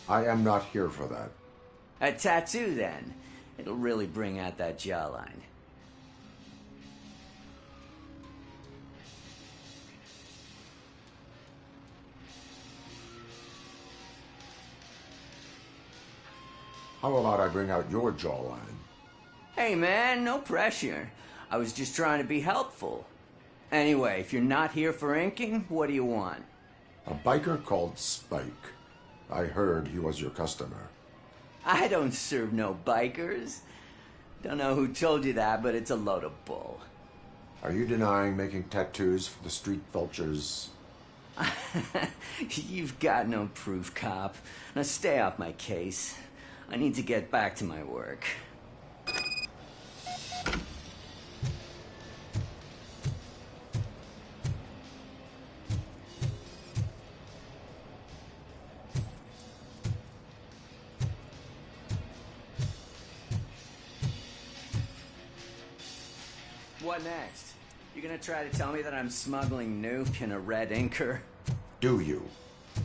I am not here for that. A tattoo, then. It'll really bring out that jawline. How about I bring out your jawline? Hey, man, no pressure. I was just trying to be helpful. Anyway, if you're not here for inking, what do you want? A biker called Spike. I heard he was your customer. I don't serve no bikers. Don't know who told you that, but it's a load of bull. Are you denying making tattoos for the street vultures? You've got no proof, cop. Now stay off my case. I need to get back to my work. What next? You gonna try to tell me that I'm smuggling nuke in a red inker? Do you?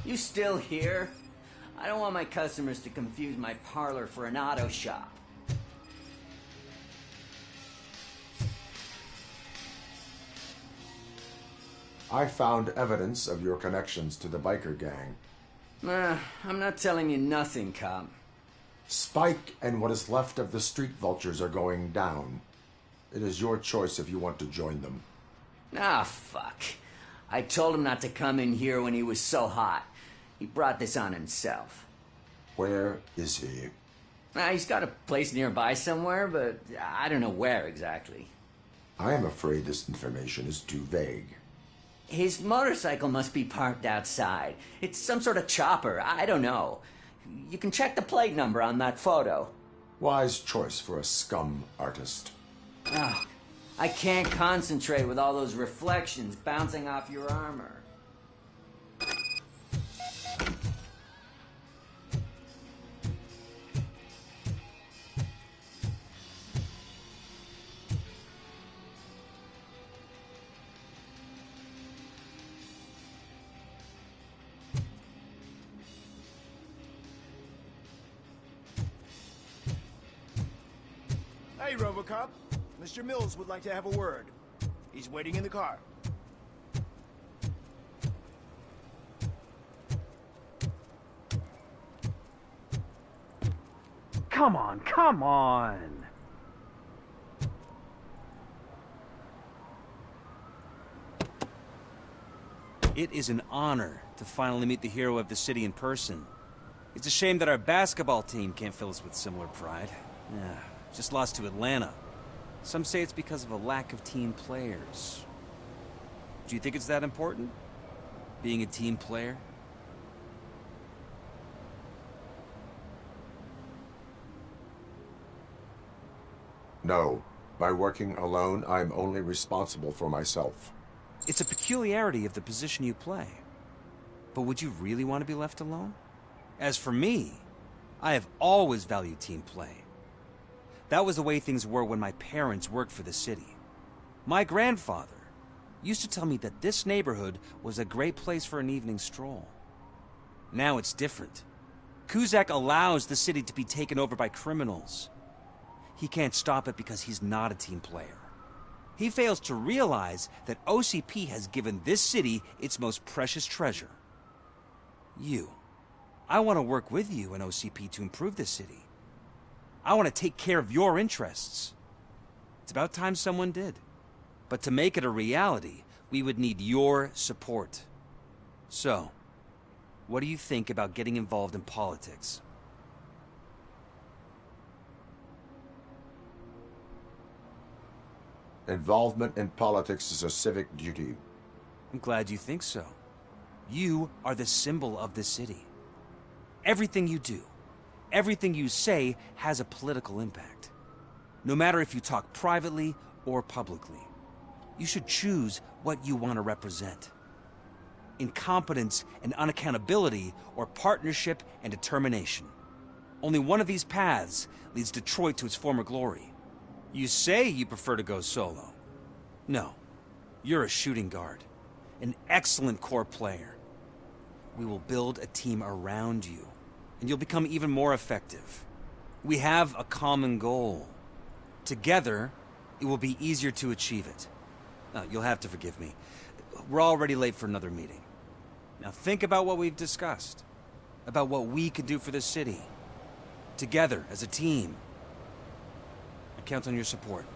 You still here? I don't want my customers to confuse my parlor for an auto shop. I found evidence of your connections to the biker gang. I'm not telling you nothing, cop. Spike and what is left of the street vultures are going down. It is your choice if you want to join them. Ah, fuck. I told him not to come in here when he was so hot. He brought this on himself. Where is he? He's got a place nearby somewhere, but I don't know where exactly. I am afraid this information is too vague. His motorcycle must be parked outside. It's some sort of chopper. I don't know. You can check the plate number on that photo. Wise choice for a scum artist. Oh, I can't concentrate with all those reflections bouncing off your armor. Hey, Robocop. Mr. Mills would like to have a word. He's waiting in the car. Come on, come on! It is an honor to finally meet the hero of the city in person. It's a shame that our basketball team can't fill us with similar pride. Yeah, just lost to Atlanta. Some say it's because of a lack of team players. Do you think it's that important? Being a team player? No. By working alone, I'm only responsible for myself. It's a peculiarity of the position you play. But would you really want to be left alone? As for me, I have always valued team play. That was the way things were when my parents worked for the city. My grandfather used to tell me that this neighborhood was a great place for an evening stroll. Now it's different. Kuzak allows the city to be taken over by criminals. He can't stop it because he's not a team player. He fails to realize that OCP has given this city its most precious treasure. You. I want to work with you and OCP to improve this city. I want to take care of your interests. It's about time someone did. But to make it a reality, we would need your support. So, what do you think about getting involved in politics? Involvement in politics is a civic duty. I'm glad you think so. You are the symbol of the city. Everything you do, everything you say has a political impact. No matter if you talk privately or publicly. You should choose what you want to represent. Incompetence and unaccountability, or partnership and determination. Only one of these paths leads Detroit to its former glory. You say you prefer to go solo. No, you're a shooting guard. An excellent core player. We will build a team around you. and you'll become even more effective. We have a common goal. Together, it will be easier to achieve it. You'll have to forgive me. We're already late for another meeting. Now think about what we've discussed. About what we can do for the city. Together, as a team. I count on your support.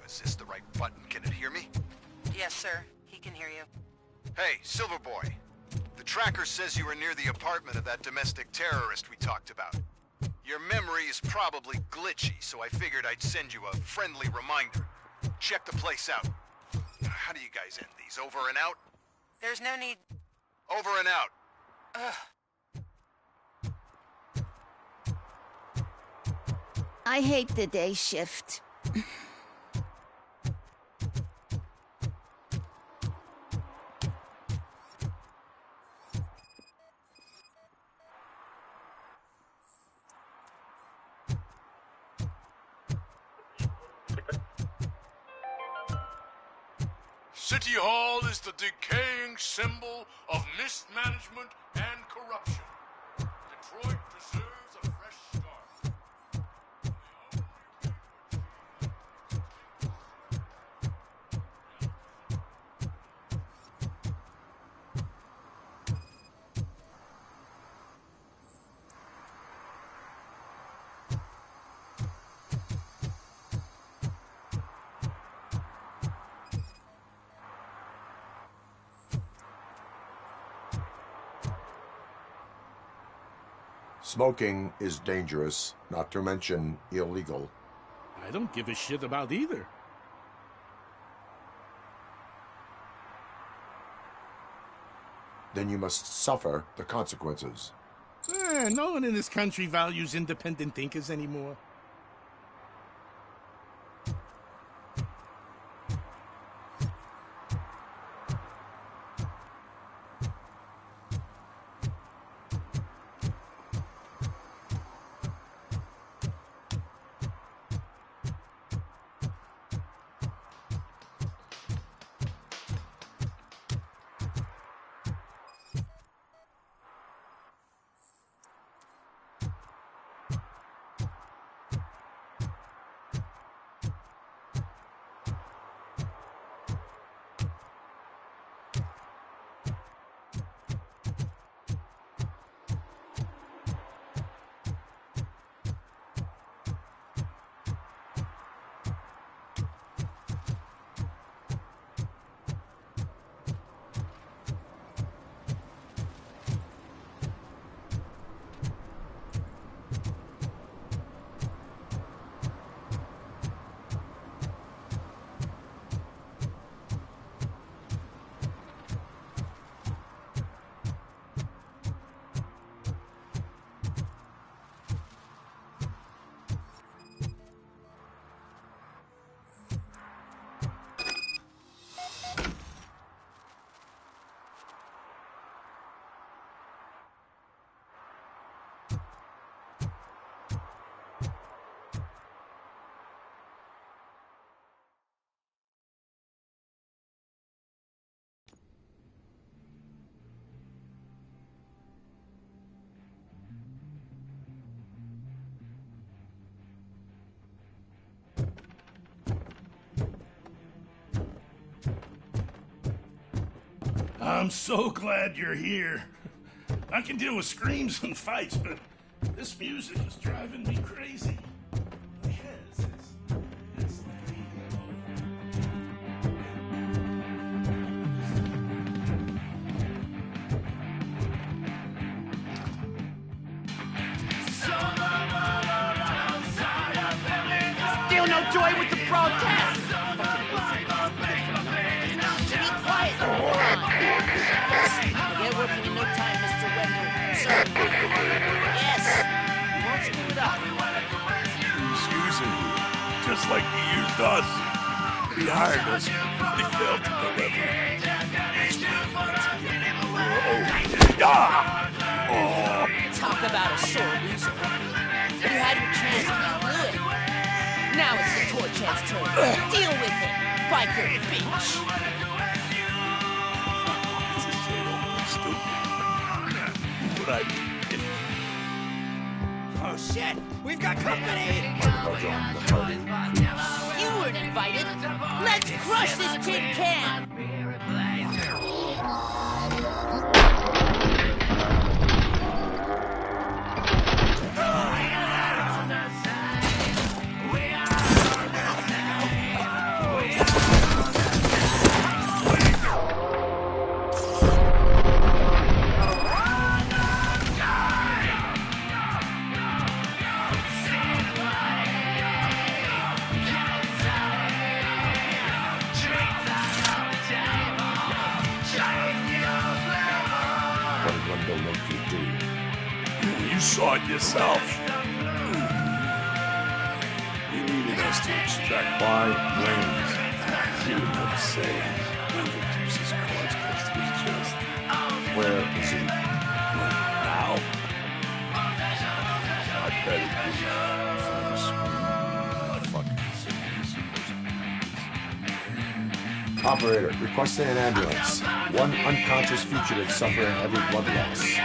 Is this the right button? Can it hear me? Yes, sir. He can hear you. Hey, Silverboy. The tracker says you were near the apartment of that domestic terrorist we talked about. Your memory is probably glitchy, so I figured I'd send you a friendly reminder. Check the place out. How do you guys end these? Over and out? There's no need... Over and out. I hate the day shift. City Hall is the decaying symbol of mismanagement and corruption. Detroit deserves a fresh start. Smoking is dangerous, not to mention illegal. I don't give a shit about either. Then you must suffer the consequences. No one in this country values independent thinkers anymore. I'm so glad you're here. I can deal with screams and fights, but this music is driving me crazy. My head is Still no joy with the broadcast! Be quiet! Get working in no time, Mr. Wendell. Certainly. Yes! You won't screw it up. He's using you, just like he used us. He hired us. He failed to deliver. Oh. Talk about a sore loser. You had your chance and you blew it. Now it's the toy chance turn. Deal with it, biker bitch. But I... Oh shit! We've got company! You weren't invited. Let's crush this tin can. What did Wendell make you do? You saw it yourself. You needed us to extract Why brains? you would never say. Wendell keeps his cards close to his chest. Where is he? Now? I bet it gives you another scream. Fucking Operator, requesting an ambulance. One unconscious fugitive suffering heavy blood loss.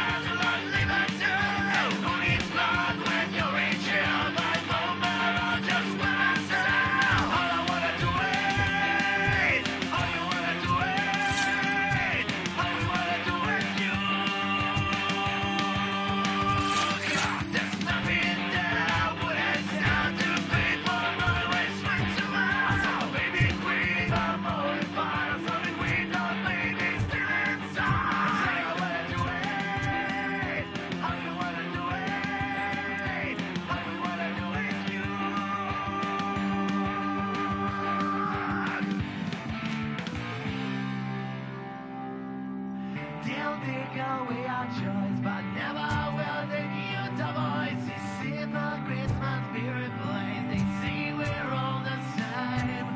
They'll take away our choice, but never will they use our voice. You see the Christmas spirit blaze. They say we're all the same.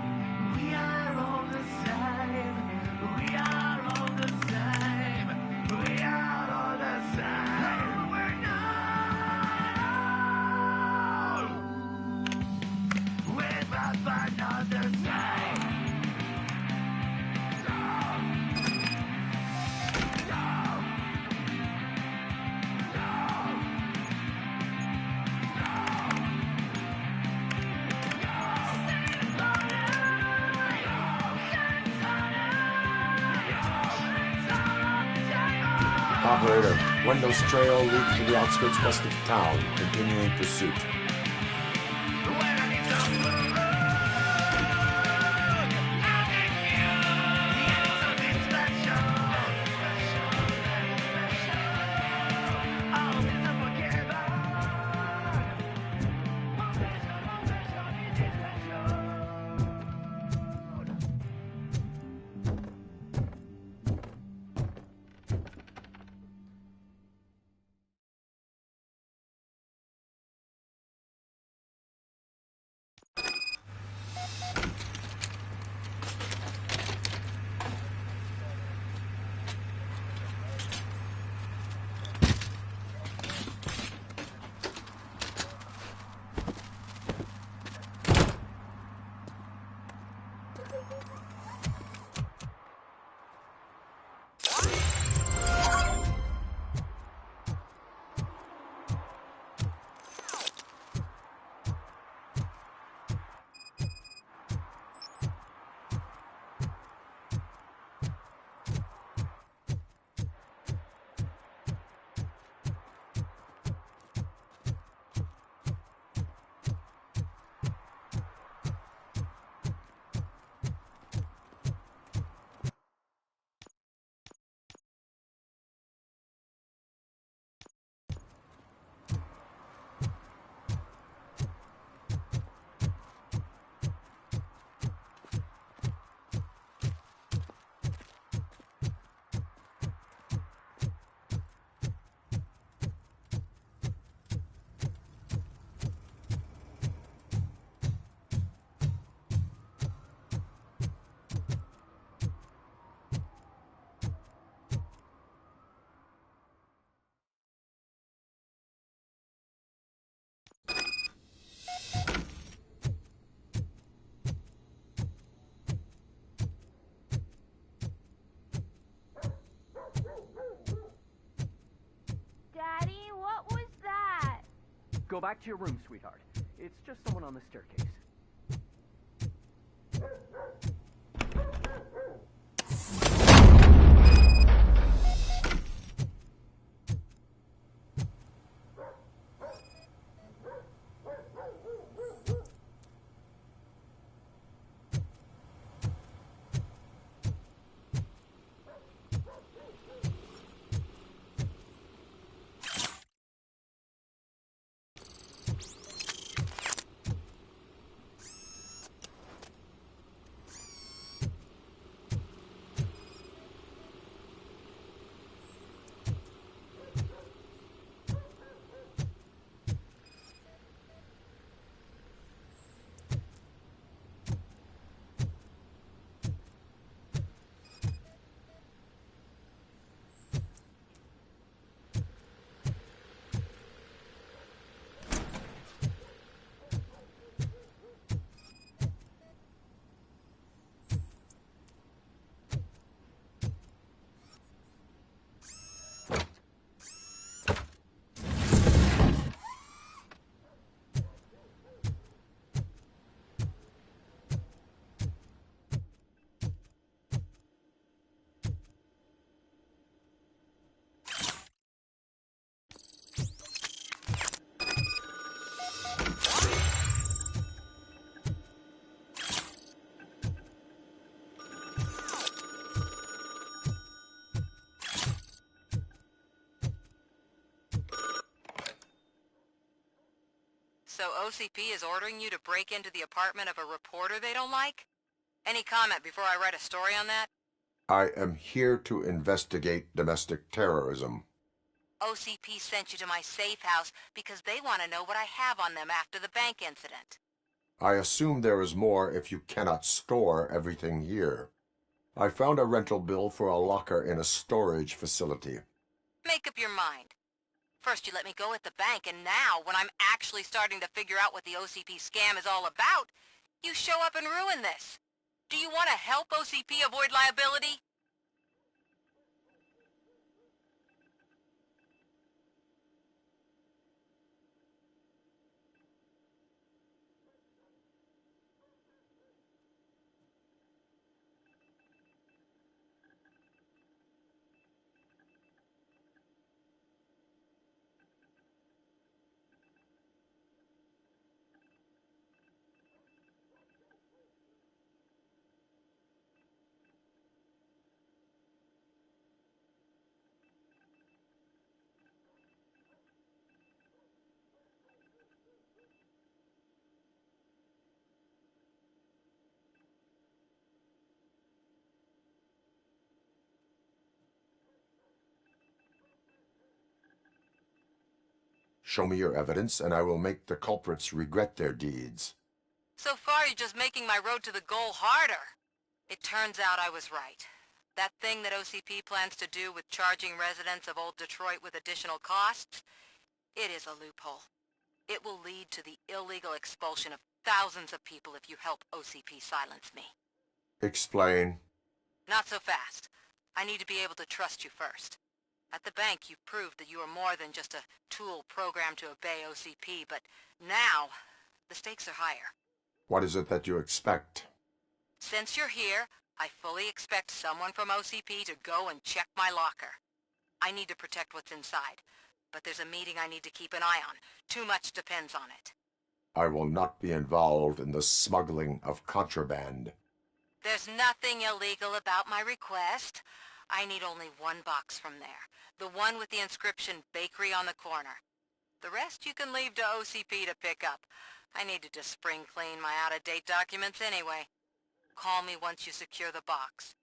We are all the same. We are all the same. We are all the same. We're not. We're not the same. Operator, Wendell's trail leads to the outskirts west of town, continuing pursuit. Go back to your room, sweetheart. It's just someone on the staircase. So OCP is ordering you to break into the apartment of a reporter they don't like? Any comment before I write a story on that? I am here to investigate domestic terrorism. OCP sent you to my safe house because they want to know what I have on them after the bank incident. I assume there is more if you cannot store everything here. I found a rental bill for a locker in a storage facility. Make up your mind. First you let me go at the bank, and now, when I'm actually starting to figure out what the OCP scam is all about, you show up and ruin this. Do you want to help OCP avoid liability? Show me your evidence, and I will make the culprits regret their deeds. So far, you're just making my road to the goal harder. It turns out I was right. That thing that OCP plans to do with charging residents of Old Detroit with additional costs, it is a loophole. It will lead to the illegal expulsion of thousands of people if you help OCP silence me. Explain. Not so fast. I need to be able to trust you first. At the bank, you proved that you are more than just a tool programmed to obey OCP, but now, the stakes are higher. What is it that you expect? Since you're here, I fully expect someone from OCP to go and check my locker. I need to protect what's inside, but there's a meeting I need to keep an eye on. Too much depends on it. I will not be involved in the smuggling of contraband. There's nothing illegal about my request. I need only one box from there. The one with the inscription Bakery on the corner. The rest you can leave to OCP to pick up. I needed to spring clean my out-of-date documents anyway. Call me once you secure the box.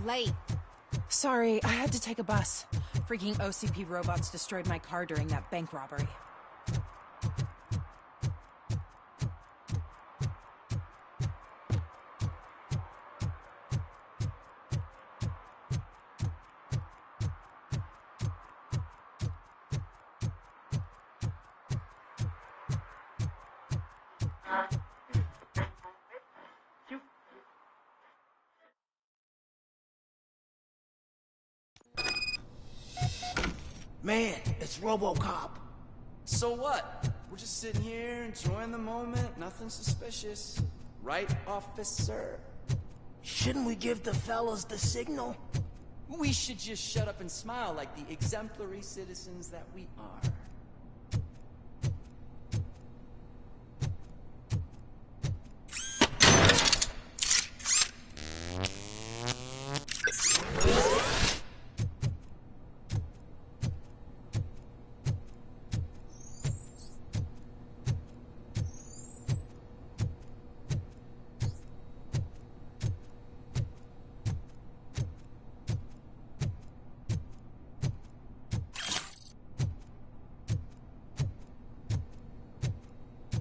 You're late. Sorry, I had to take a bus. Freaking OCP robots destroyed my car during that bank robbery. Man, it's RoboCop. So what? We're just sitting here, enjoying the moment, nothing suspicious. Right, officer? Shouldn't we give the fellas the signal? We should just shut up and smile like the exemplary citizens that we are.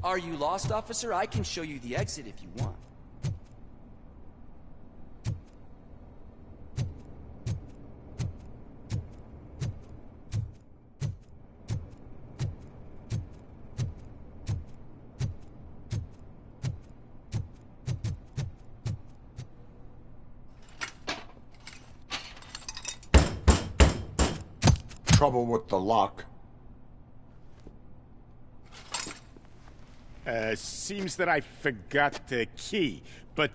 Are you lost, officer? I can show you the exit if you want. Trouble with the lock. Seems that I forgot the key, but,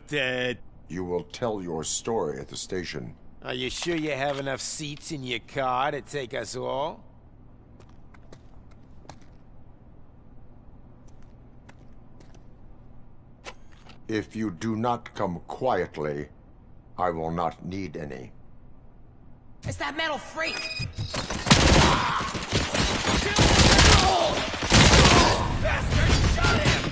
You will tell your story at the station. Are you sure you have enough seats in your car to take us all? If you do not come quietly, I will not need any. It's that metal freak! Bastard, shot him!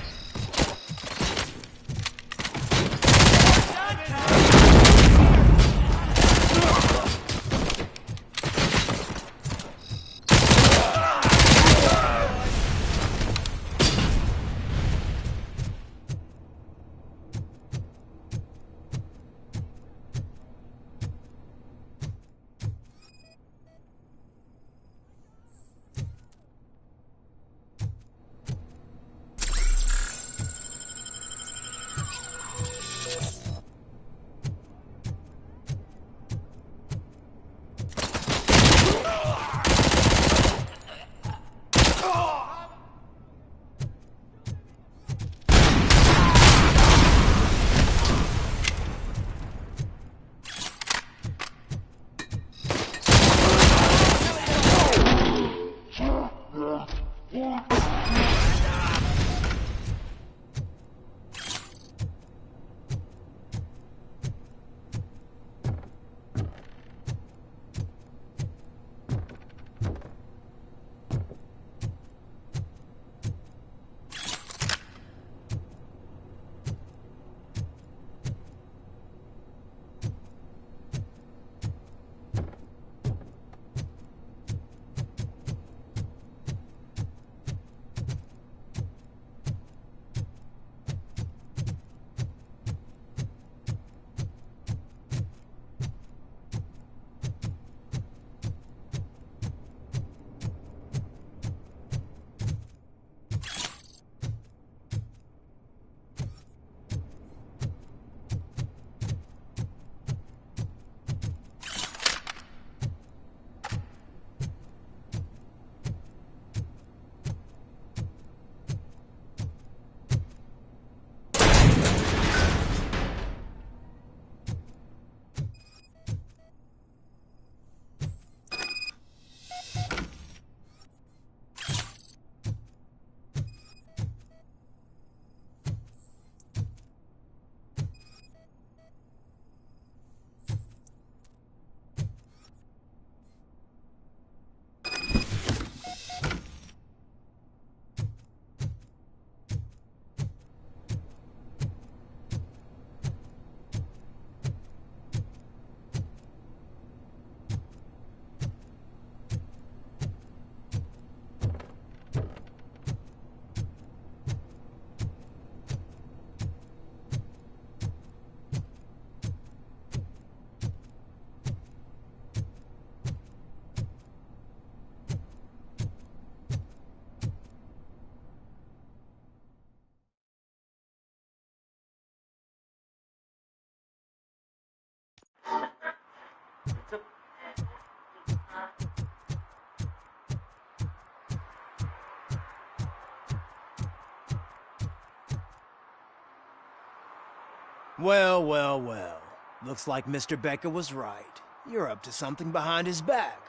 Well, well, well. Looks like Mr. Becker was right. You're up to something behind his back.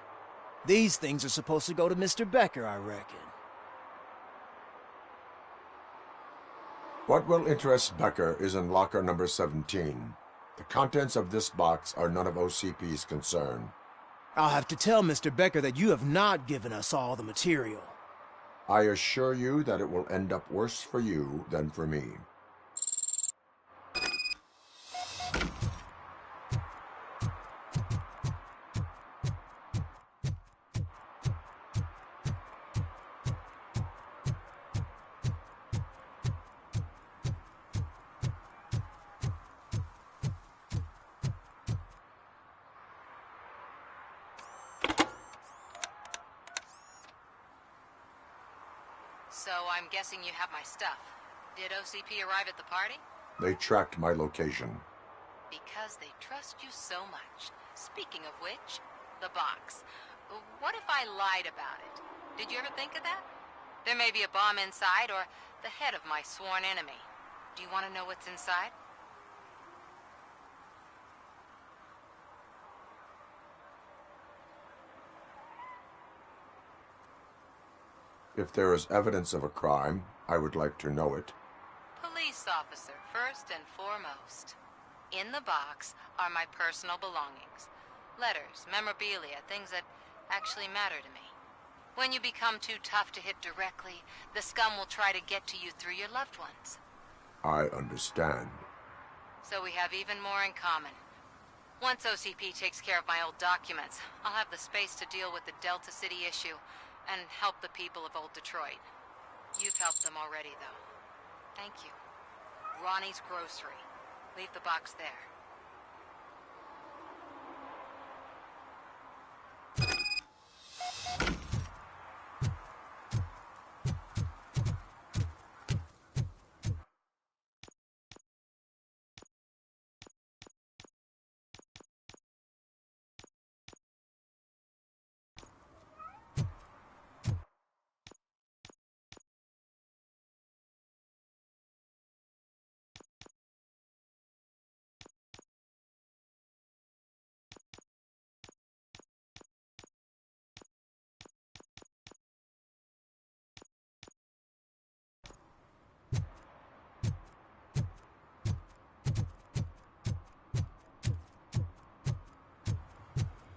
These things are supposed to go to Mr. Becker, I reckon. What will interest Becker is in locker number 17. The contents of this box are none of OCP's concern. I'll have to tell Mr. Becker that you have not given us all the material. I assure you that it will end up worse for you than for me. So I'm guessing you have my stuff. Did OCP arrive at the party? They tracked my location. Because they trust you so much. Speaking of which, the box. What if I lied about it? Did you ever think of that? There may be a bomb inside or the head of my sworn enemy. Do you want to know what's inside? If there is evidence of a crime, I would like to know it. Police officer, first and foremost. In the box are my personal belongings. Letters, memorabilia, things that actually matter to me. When you become too tough to hit directly, the scum will try to get to you through your loved ones. I understand. So we have even more in common. Once OCP takes care of my old documents, I'll have the space to deal with the Delta City issue and help the people of Old Detroit. You've helped them already, though. Thank you. Ronnie's Grocery. Leave the box there.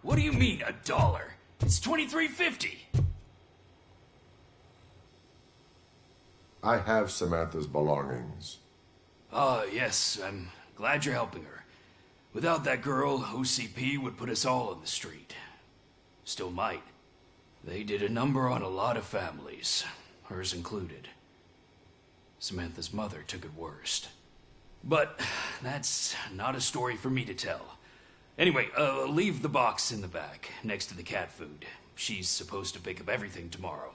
What do you mean, $1? It's $23.50. I have Samantha's belongings. Ah, yes, I'm glad you're helping her. Without that girl, OCP would put us all on the street. Still might. They did a number on a lot of families, hers included. Samantha's mother took it worst. But that's not a story for me to tell. Anyway, leave the box in the back, next to the cat food. She's supposed to pick up everything tomorrow.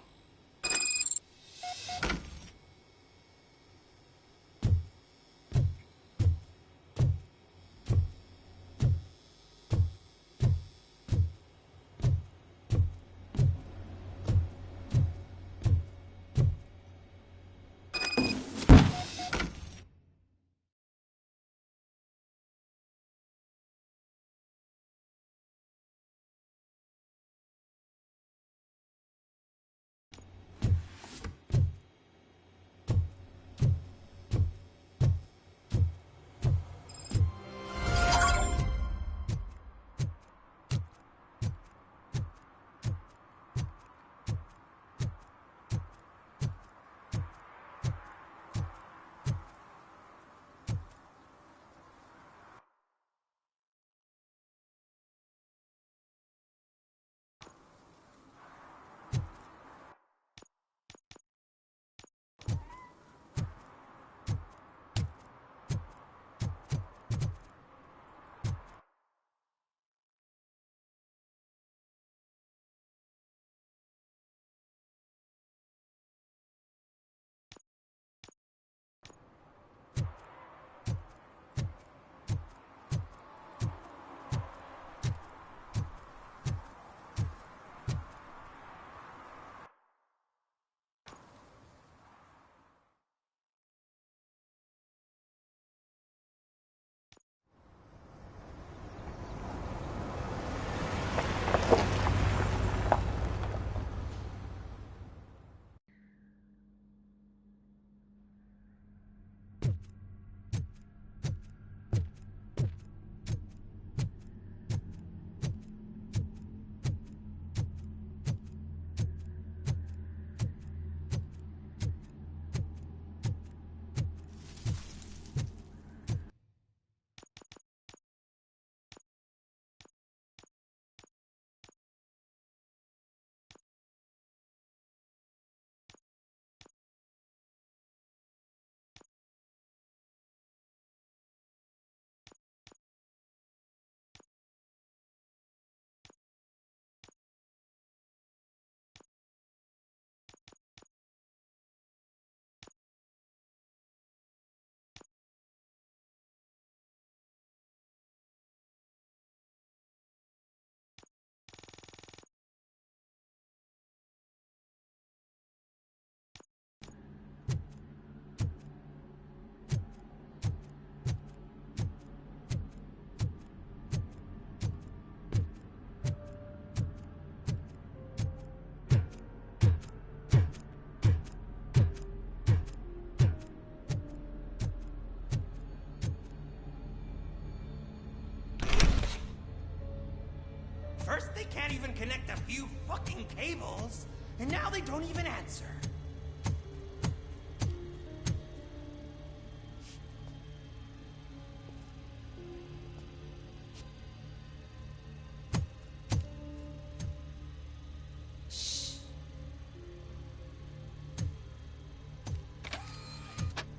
even connect a few fucking cables, and now they don't even answer.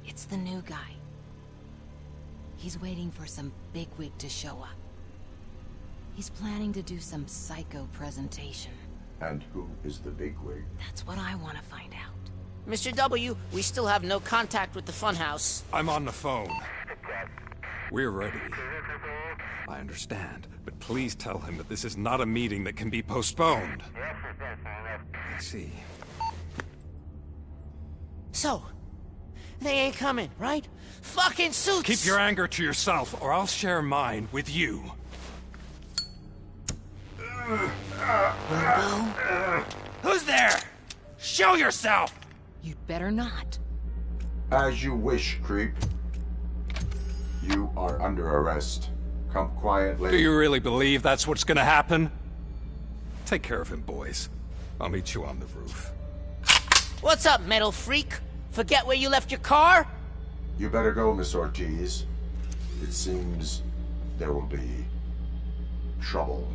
It's the new guy. He's waiting for some bigwig to show up. He's planning to do some psycho presentation. And who is the bigwig? That's what I want to find out. Mr. W, we still have no contact with the funhouse. I'm on the phone. We're ready. I understand, but please tell him that this is not a meeting that can be postponed. I see. So, they ain't coming, right? Fucking suits! Keep your anger to yourself, or I'll share mine with you. Robo? Who's there? Show yourself! You'd better not. As you wish, creep. You are under arrest. Come quietly. Do you really believe that's what's gonna happen? Take care of him, boys. I'll meet you on the roof. What's up, metal freak? Forget where you left your car? You better go, Miss Ortiz. It seems there will be trouble.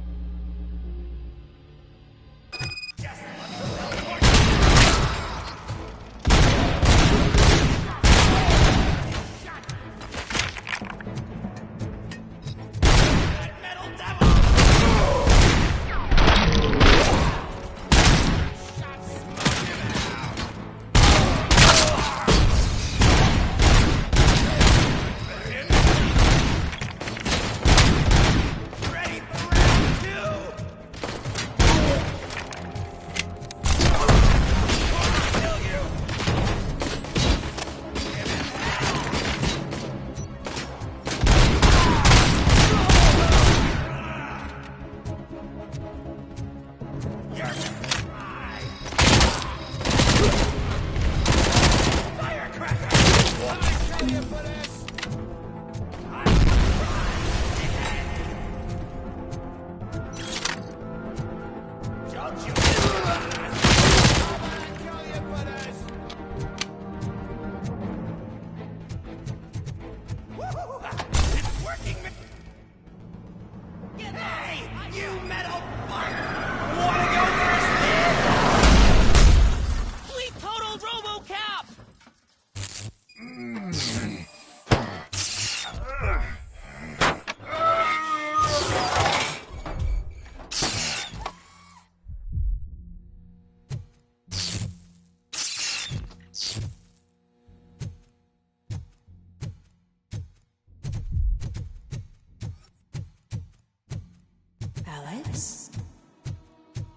Alex?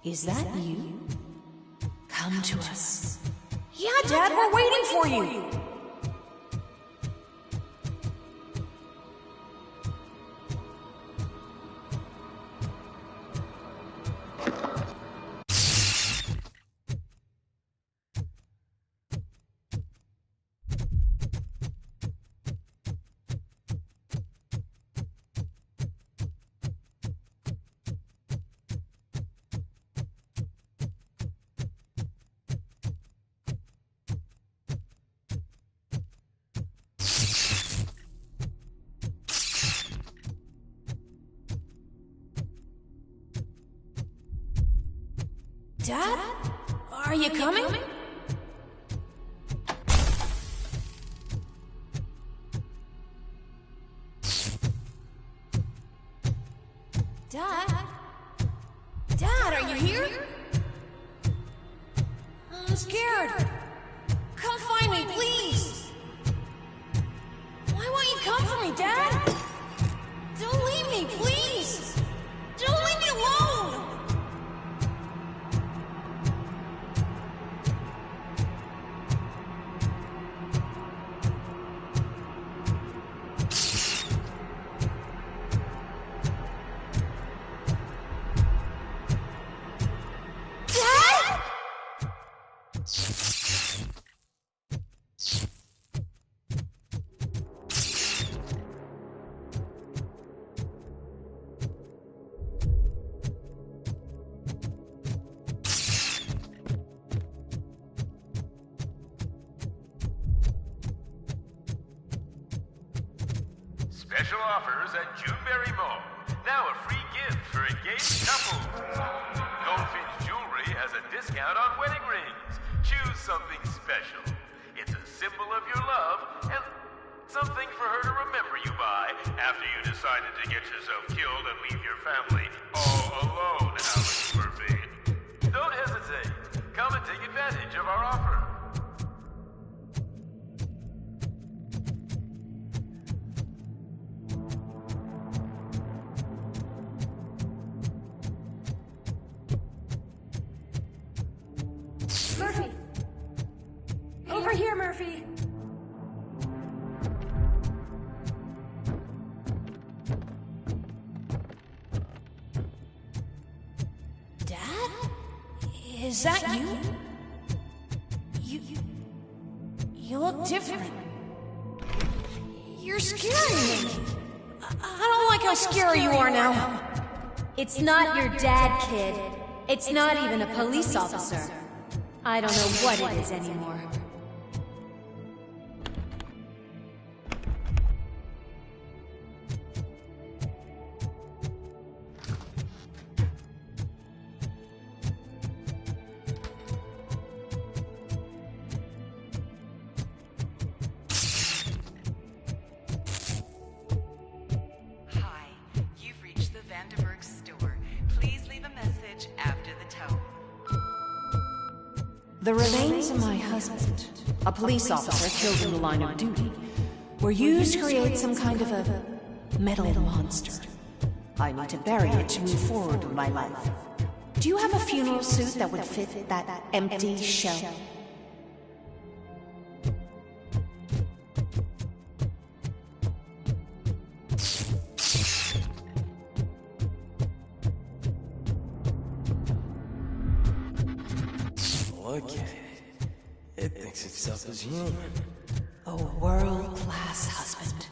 Is that you? Come to us. Yeah, Dad, we're waiting for you! Dad? Are you coming? Dad? Dad, are you here? I'm scared. Come find me, please. Why won't you come for me, Dad? Don't leave me, please. Don't leave me alone. Special offers at Juneberry Mall. Now a free gift for engaged couples. Goldfinch Jewelry has a discount on wedding rings. Choose something special. It's a symbol of your love and something for her to remember you by after you decided to get yourself killed and leave your family all alone, Alex Murphy. Don't hesitate. Come and take advantage of our offer. Murphy! Over here, Murphy! Dad? Is that you? You look different. You're scaring me. I don't like how scary you are now. It's not your dad, kid. It's not even a police officer. I don't know what it is anymore. Hi, you've reached the Vanderburg store. Please leave a message after the tone. The remains of my husband, a police officer killed in the line of duty, were used to create some kind of a metal monster. I need to bury it to move forward with my life. Do you have a funeral suit that would fit that empty shell? Look at it. It thinks itself as human. A world-class husband.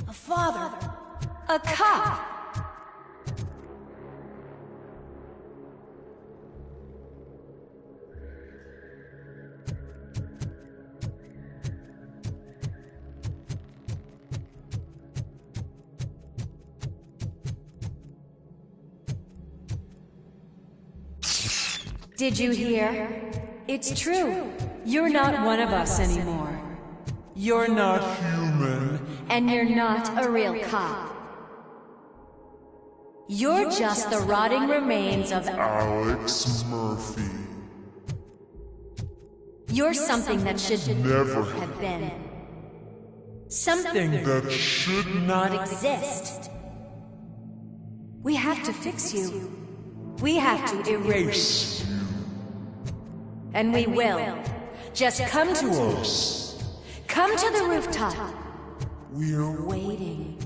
A father. A cop. Did you hear? It's true. You're not one of us anymore. You're not human. And you're not a real cop. You're just the rotting remains of Alex Murphy. You're something that should Never have been. Something that should not exist. We have to fix you. We have to erase you. And we will. Just come to us. Come to the rooftop. We're waiting.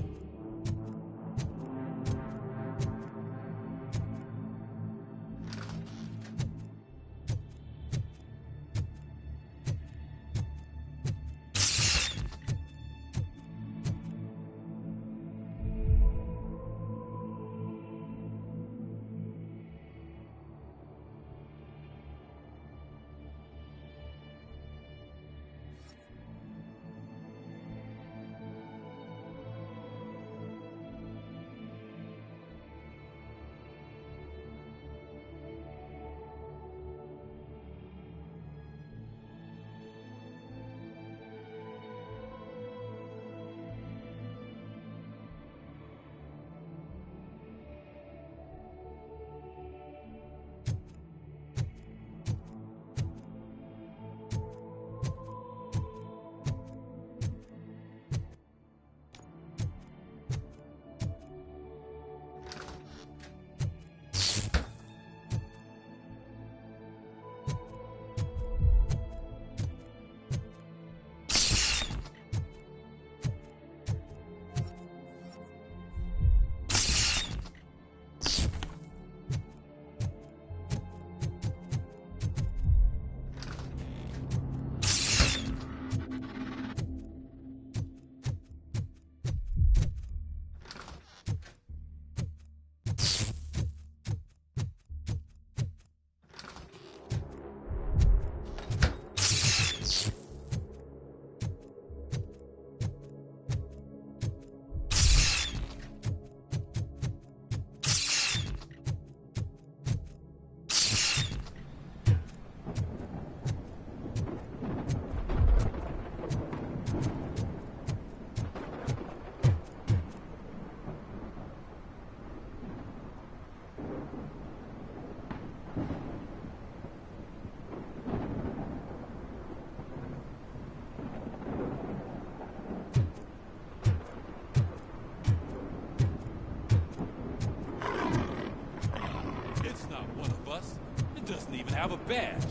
have a badge.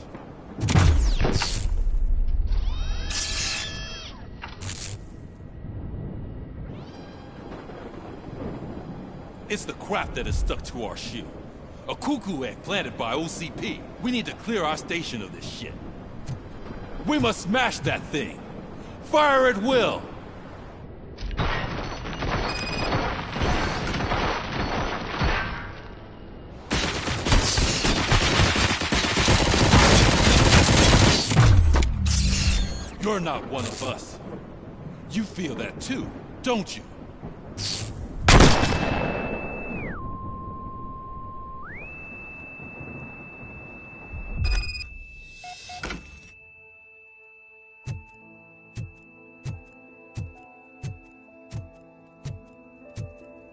It's the crap that is stuck to our shield. A cuckoo egg planted by OCP. We need to clear our station of this shit. We must smash that thing. Fire at will. You're not one of us. You feel that too, don't you?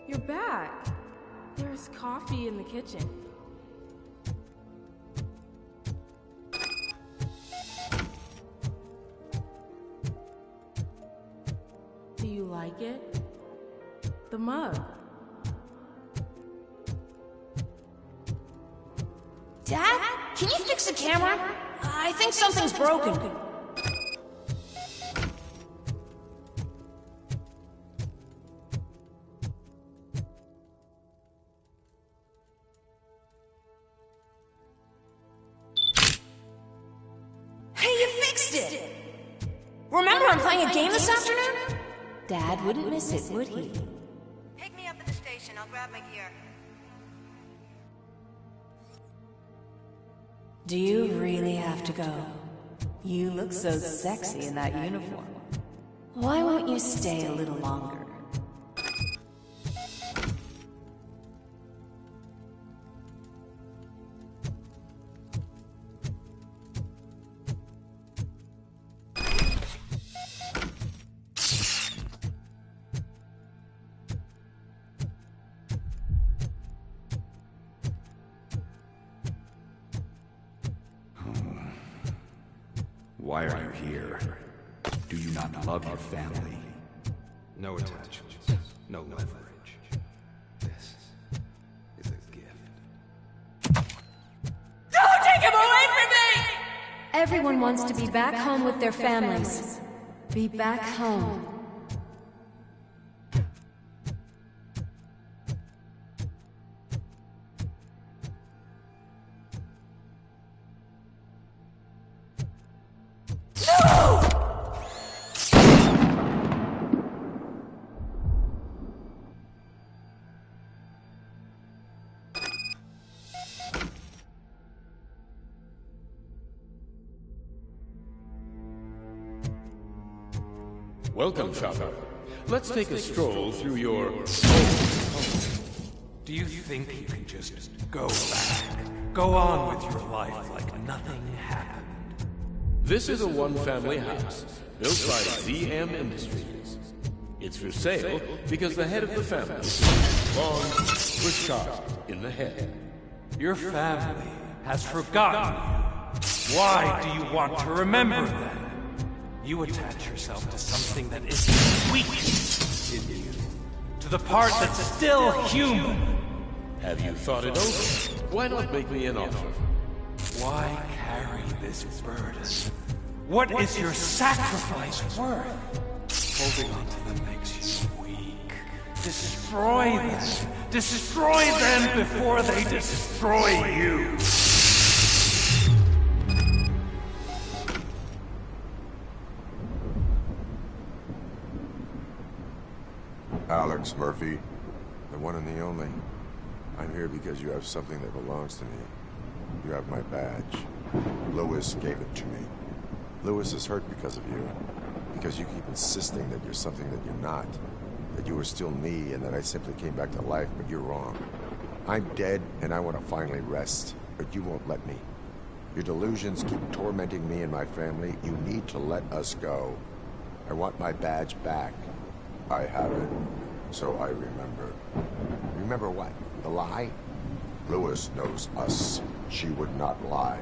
You're back. There's coffee in the kitchen. Do you like it? The mug. Dad? Can you fix the camera? I think something's broken. Hey, you fixed it! Remember I'm playing a game this afternoon? Dad wouldn't miss it, would he? Pick me up at the station. I'll grab my gear. Do you really have to go? You look so sexy in that uniform. Why won't you stay a little longer? Why are you here? Do you not love your family? No attachments, no leverage. This is a gift. Don't take him away from me! Everyone wants to be back home with their families. Be back home. Welcome, shopper. Let's take a stroll through your... Do you think you can just go back? Go on with your life like nothing happened? This is a one-family house, built by ZM Industries. It's for sale because the head of the family was shot in the head. Your family has forgotten you. Why do you want to remember them? You attach yourself to something that isn't weak in you. To the part that's still human. Have you thought it over? Why not make me an offer? Why carry this burden? What is your sacrifice worth? Holding on to them makes you weak. Destroy them. Destroy them before they destroy you. Alex Murphy, the one and the only. I'm here because you have something that belongs to me. You have my badge. Lewis gave it to me. Lewis is hurt because of you. Because you keep insisting that you're something that you're not. That you were still me and that I simply came back to life, but you're wrong. I'm dead and I want to finally rest, but you won't let me. Your delusions keep tormenting me and my family. You need to let us go. I want my badge back. I have it, so I remember. Remember what? The lie? Lewis knows us. She would not lie.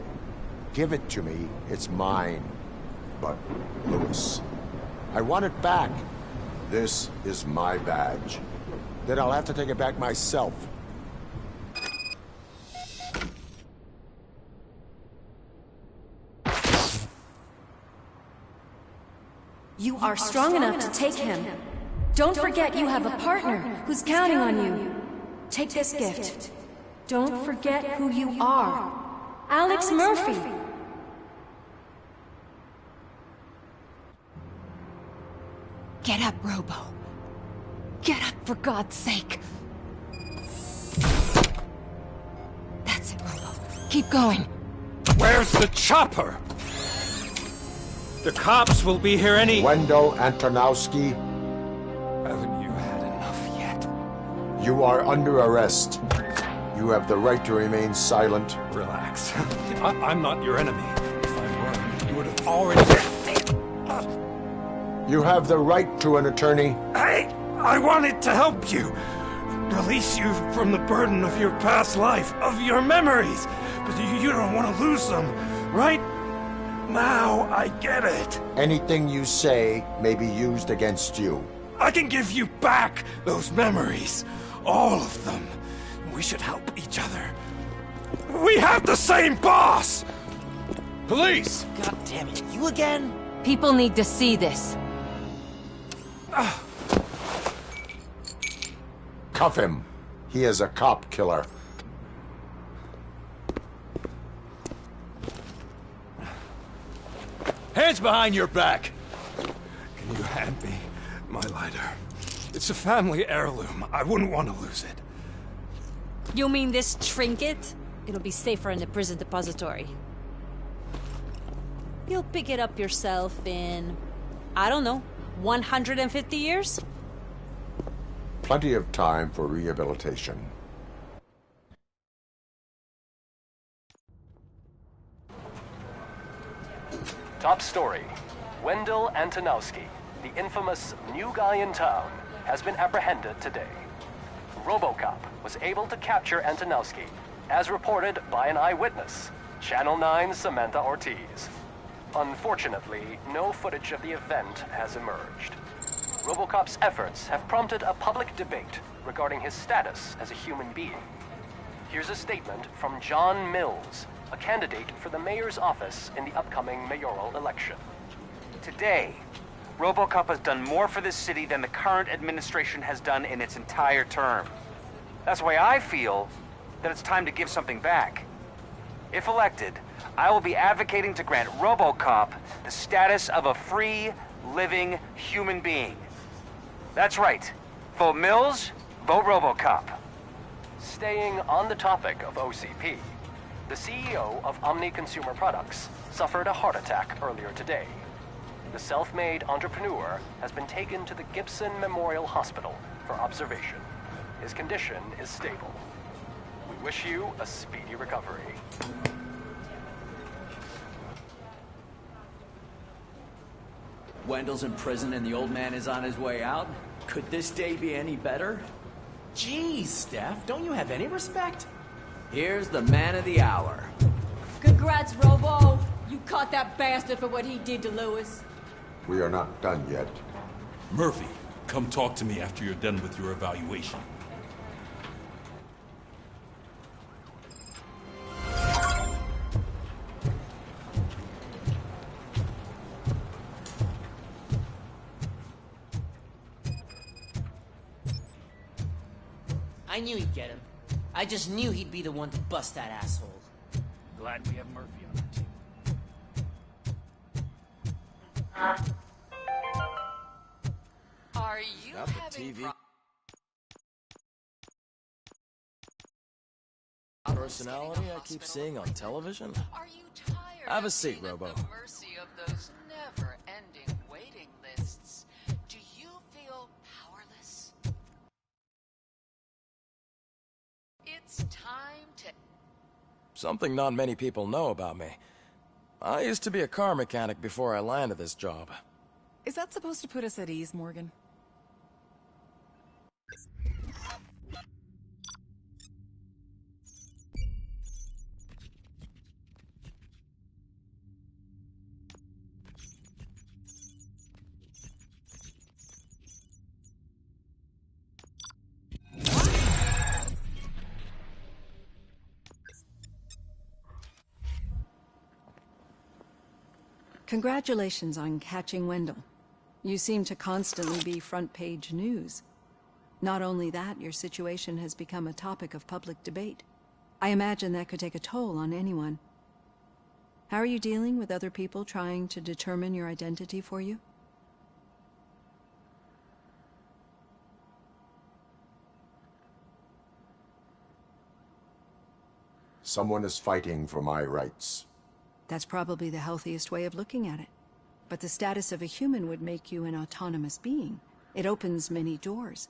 Give it to me. It's mine. But, Lewis, I want it back. This is my badge. Then I'll have to take it back myself. You are strong enough to take him. Don't forget you have a partner who's counting on you. Take this gift. Don't forget who you are. Alex Murphy. Get up, Robo. Get up, for God's sake. That's it, Robo. Keep going. Where's the chopper? The cops will be here any... Wendell Antonowski. Haven't you had enough yet? You are under arrest. You have the right to remain silent. Relax. I'm not your enemy. If I were, you would have already... You have the right to an attorney. I wanted to help you. Release you from the burden of your past life, of your memories. But you don't want to lose them, right? Now I get it. Anything you say may be used against you. I can give you back those memories. All of them. We should help each other. We have the same boss! Police! God damn it, you again? People need to see this. Cuff him. He is a cop killer. Hands behind your back! Can you hand me my lighter? It's a family heirloom. I wouldn't want to lose it. You mean this trinket? It'll be safer in the prison depository. You'll pick it up yourself in, I don't know, 150 years? Plenty of time for rehabilitation. Top story. Wendell Antonowski, the infamous new guy in town, has been apprehended today. RoboCop was able to capture Antonowski, as reported by an eyewitness, Channel 9's Samantha Ortiz. Unfortunately, no footage of the event has emerged. RoboCop's efforts have prompted a public debate regarding his status as a human being. Here's a statement from John Mills, a candidate for the mayor's office in the upcoming mayoral election. Today, RoboCop has done more for this city than the current administration has done in its entire term. That's why I feel that it's time to give something back. If elected, I will be advocating to grant RoboCop the status of a free, living human being. That's right. Vote Mills, vote RoboCop. Staying on the topic of OCP, the CEO of Omni Consumer Products suffered a heart attack earlier today. The self-made entrepreneur has been taken to the Gibson Memorial Hospital for observation. His condition is stable. We wish you a speedy recovery. Wendell's in prison and the old man is on his way out? Could this day be any better? Jeez, Steph, don't you have any respect? Here's the man of the hour. Congrats, Robo! You caught that bastard for what he did to Lewis. We are not done yet. Murphy, come talk to me after you're done with your evaluation. I knew he'd get him. I just knew he'd be the one to bust that asshole. Glad we have Murphy on our team. Are you Not the having TV. Personality I keep seeing on television? Are you tired Have a of seat, being at Robo. the mercy of those never-ending waiting lists? Do you feel powerless? It's time to... Something not many people know about me. I used to be a car mechanic before I landed this job. Is that supposed to put us at ease, Morgan? Congratulations on catching Wendell. You seem to constantly be front-page news. Not only that, your situation has become a topic of public debate. I imagine that could take a toll on anyone. How are you dealing with other people trying to determine your identity for you? Someone is fighting for my rights. That's probably the healthiest way of looking at it. But the status of a human would make you an autonomous being. It opens many doors.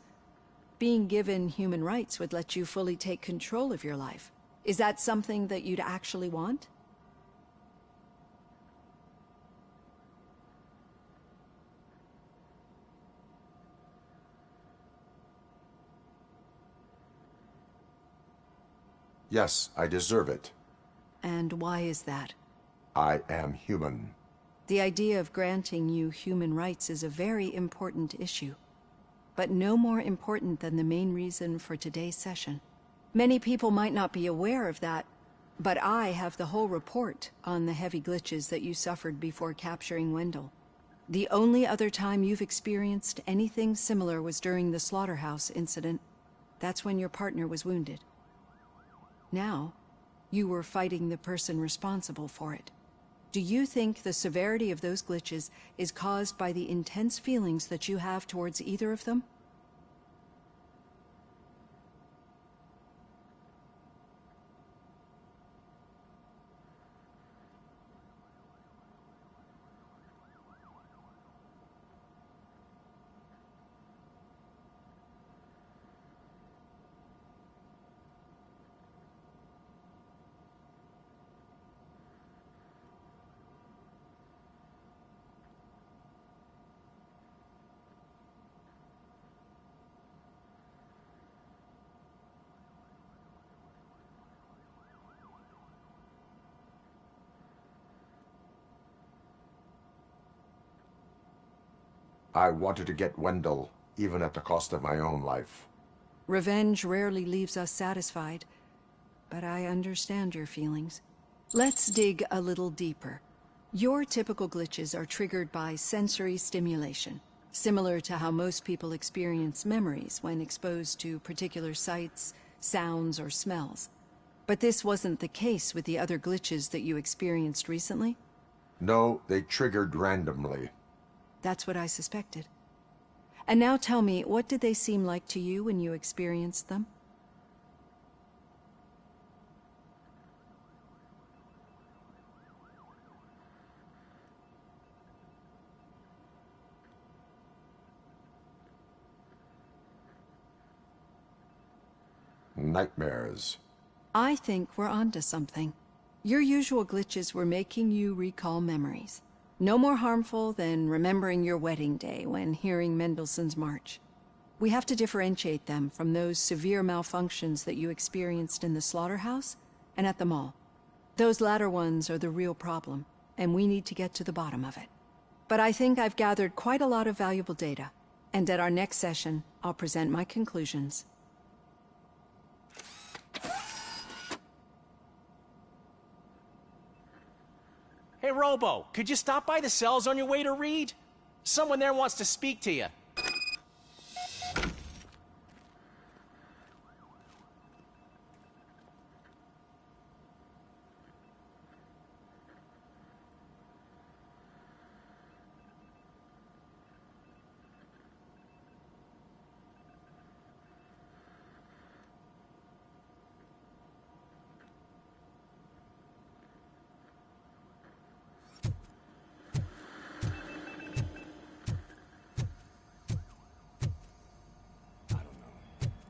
Being given human rights would let you fully take control of your life. Is that something that you'd actually want? Yes, I deserve it. And why is that? I am human. The idea of granting you human rights is a very important issue, but no more important than the main reason for today's session. Many people might not be aware of that, but I have the whole report on the heavy glitches that you suffered before capturing Wendell. The only other time you've experienced anything similar was during the slaughterhouse incident. That's when your partner was wounded. Now, you were fighting the person responsible for it. Do you think the severity of those glitches is caused by the intense feelings that you have towards either of them? I wanted to get Wendell, even at the cost of my own life. Revenge rarely leaves us satisfied, but I understand your feelings. Let's dig a little deeper. Your typical glitches are triggered by sensory stimulation, similar to how most people experience memories when exposed to particular sights, sounds, or smells. But this wasn't the case with the other glitches that you experienced recently? No, they triggered randomly. That's what I suspected. And now tell me, what did they seem like to you when you experienced them? Nightmares. I think we're onto something. Your usual glitches were making you recall memories. No more harmful than remembering your wedding day when hearing Mendelssohn's March. We have to differentiate them from those severe malfunctions that you experienced in the slaughterhouse and at the mall. Those latter ones are the real problem, and we need to get to the bottom of it. But I think I've gathered quite a lot of valuable data, and at our next session, I'll present my conclusions. Hey, Robo, could you stop by the cells on your way to Reed? Someone there wants to speak to you.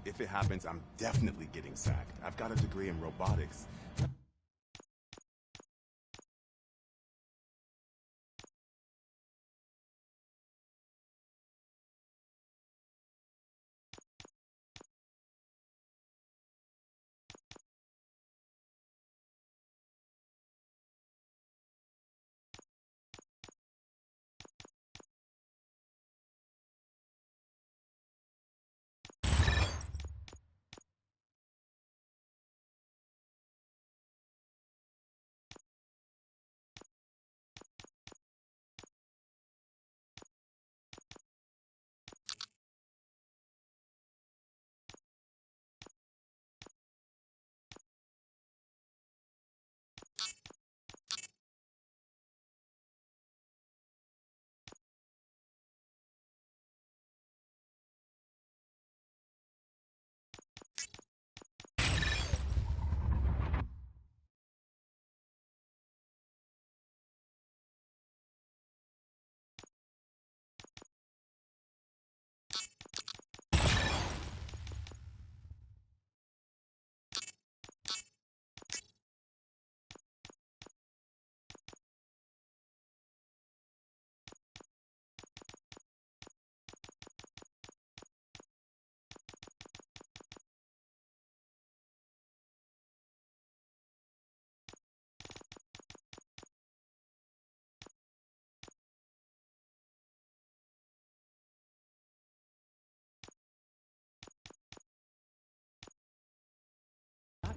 If it happens, I'm definitely getting sacked. I've got a degree in robotics.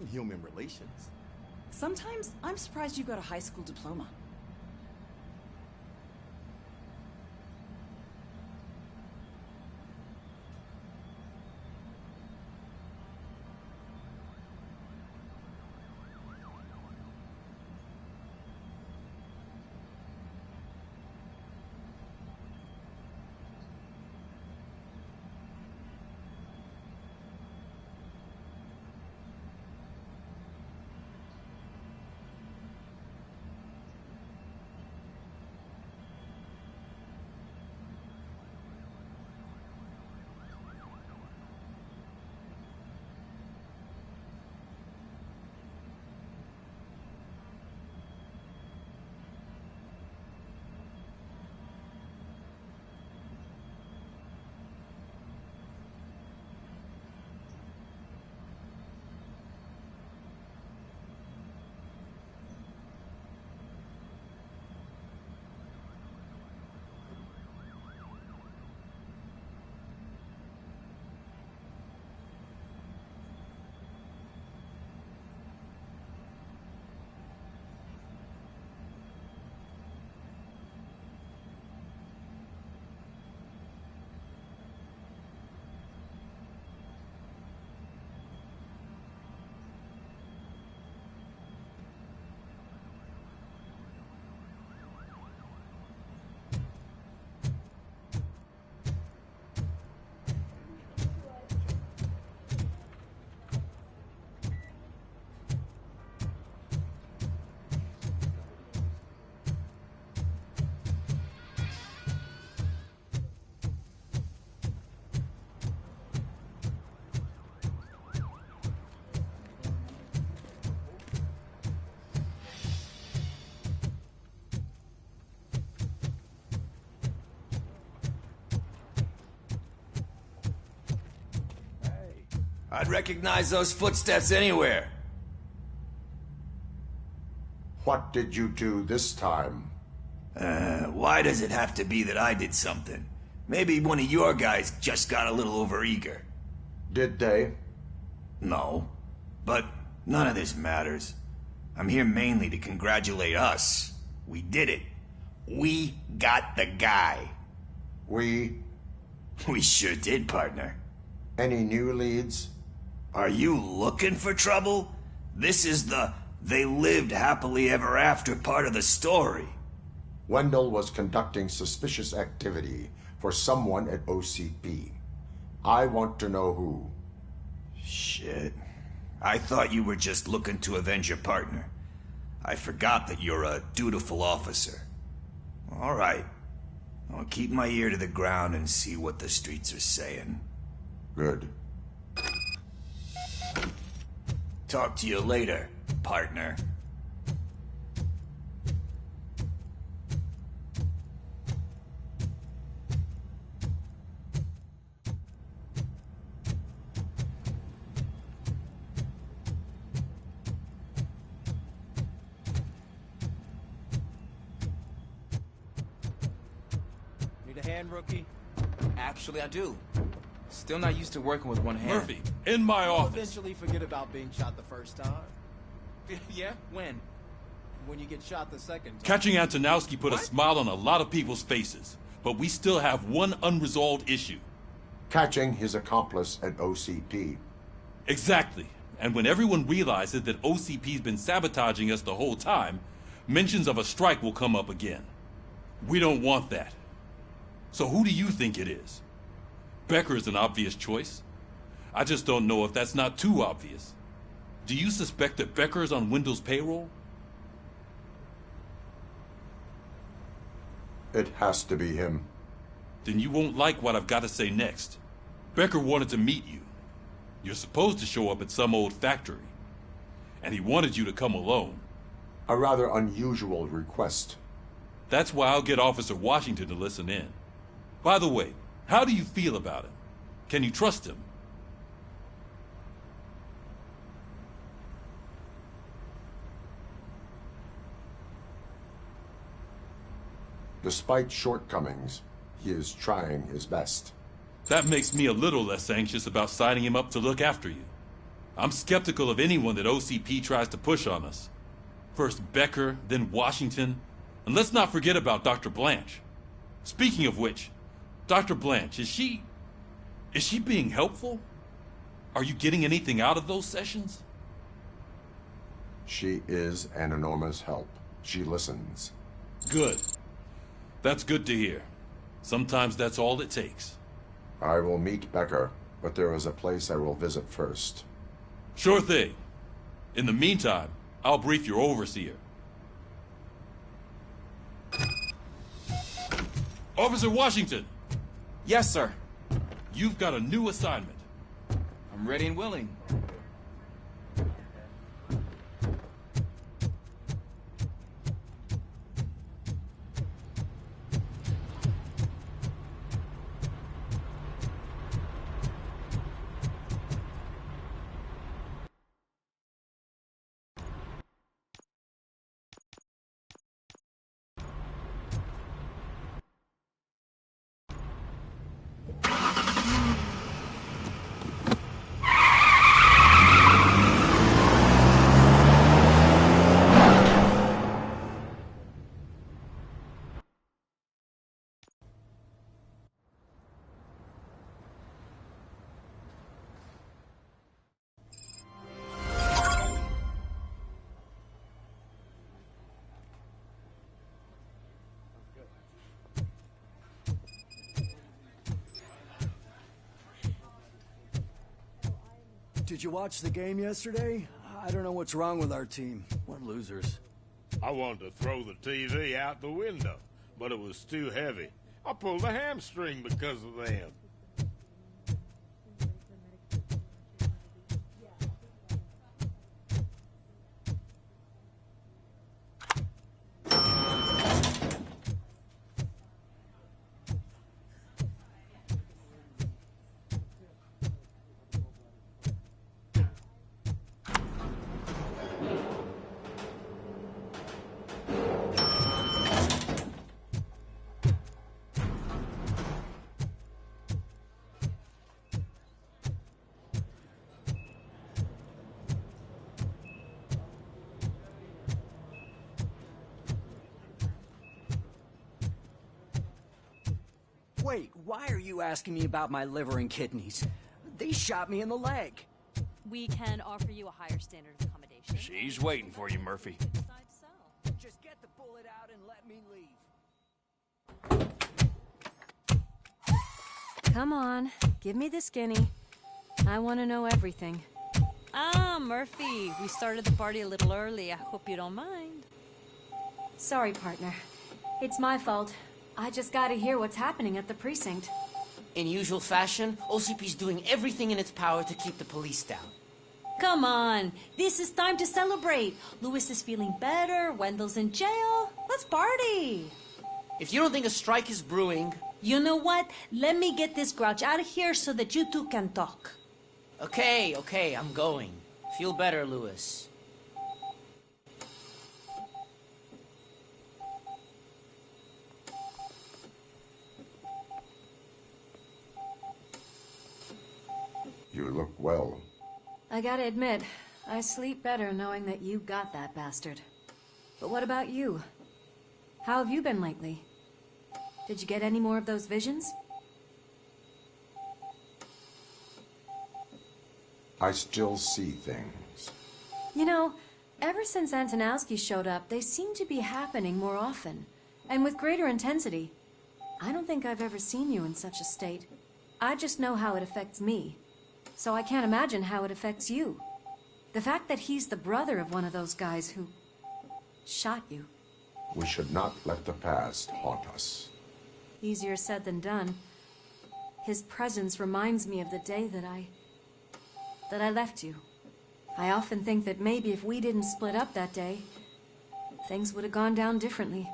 human relations. Sometimes I'm surprised you got a high school diploma. I'd recognize those footsteps anywhere. What did you do this time? Why does it have to be that I did something? Maybe one of your guys just got a little overeager. Did they? No. But none of this matters. I'm here mainly to congratulate us. We did it. We got the guy. We sure did, partner. Any new leads? Are you looking for trouble? This is the "they lived happily ever after" part of the story. Wendell was conducting suspicious activity for someone at OCP. I want to know who. Shit. I thought you were just looking to avenge your partner. I forgot that you're a dutiful officer. All right. I'll keep my ear to the ground and see what the streets are saying. Good. Talk to you later, partner. Need a hand, rookie? Actually, I do. Still not used to working with one hand. Murphy, in my You'll office. eventually forget about being shot the first time. Yeah? When? When you get shot the second time. Catching Antonowski put a smile on a lot of people's faces, but we still have one unresolved issue. Catching his accomplice at OCP. Exactly. And when everyone realizes that OCP's been sabotaging us the whole time, mentions of a strike will come up again. We don't want that. So who do you think it is? Becker is an obvious choice. I just don't know if that's not too obvious. Do you suspect that Becker is on Wendell's payroll? It has to be him. Then you won't like what I've got to say next. Becker wanted to meet you. You're supposed to show up at some old factory. And he wanted you to come alone. A rather unusual request. That's why I'll get Officer Washington to listen in. By the way, how do you feel about him? Can you trust him? Despite shortcomings, he is trying his best. That makes me a little less anxious about signing him up to look after you. I'm skeptical of anyone that OCP tries to push on us. First Becker, then Washington. And let's not forget about Dr. Blanche. Speaking of which, Dr. Blanche, is she being helpful? Are you getting anything out of those sessions? She is an enormous help. She listens. Good. That's good to hear. Sometimes that's all it takes. I will meet Becker, but there is a place I will visit first. Sure thing. In the meantime, I'll brief your overseer. Officer Washington! Yes, sir. You've got a new assignment. I'm ready and willing. Did you watch the game yesterday? I don't know what's wrong with our team. We're losers. I wanted to throw the TV out the window, but it was too heavy. I pulled a hamstring because of them. Wait, why are you asking me about my liver and kidneys? They shot me in the leg. We can offer you a higher standard of accommodation. She's waiting for you, Murphy. Just get the bullet out and let me leave. Come on, give me the skinny. I want to know everything. Ah, Murphy, we started the party a little early. I hope you don't mind. Sorry, partner. It's my fault. I just gotta hear what's happening at the precinct. In usual fashion, OCP's doing everything in its power to keep the police down. Come on, this is time to celebrate. Lewis is feeling better, Wendell's in jail. Let's party. If you don't think a strike is brewing... You know what? Let me get this grouch out of here so that you two can talk. Okay, I'm going. Feel better, Lewis. You look well. I gotta admit, I sleep better knowing that you got that bastard. But what about you? How have you been lately? Did you get any more of those visions? I still see things. You know, ever since Antonowski showed up, they seem to be happening more often, and with greater intensity. I don't think I've ever seen you in such a state. I just know how it affects me, so I can't imagine how it affects you. The fact that he's the brother of one of those guys who shot you. We should not let the past haunt us. Easier said than done. His presence reminds me of the day that I left you. I often think that maybe if we didn't split up that day, things would have gone down differently.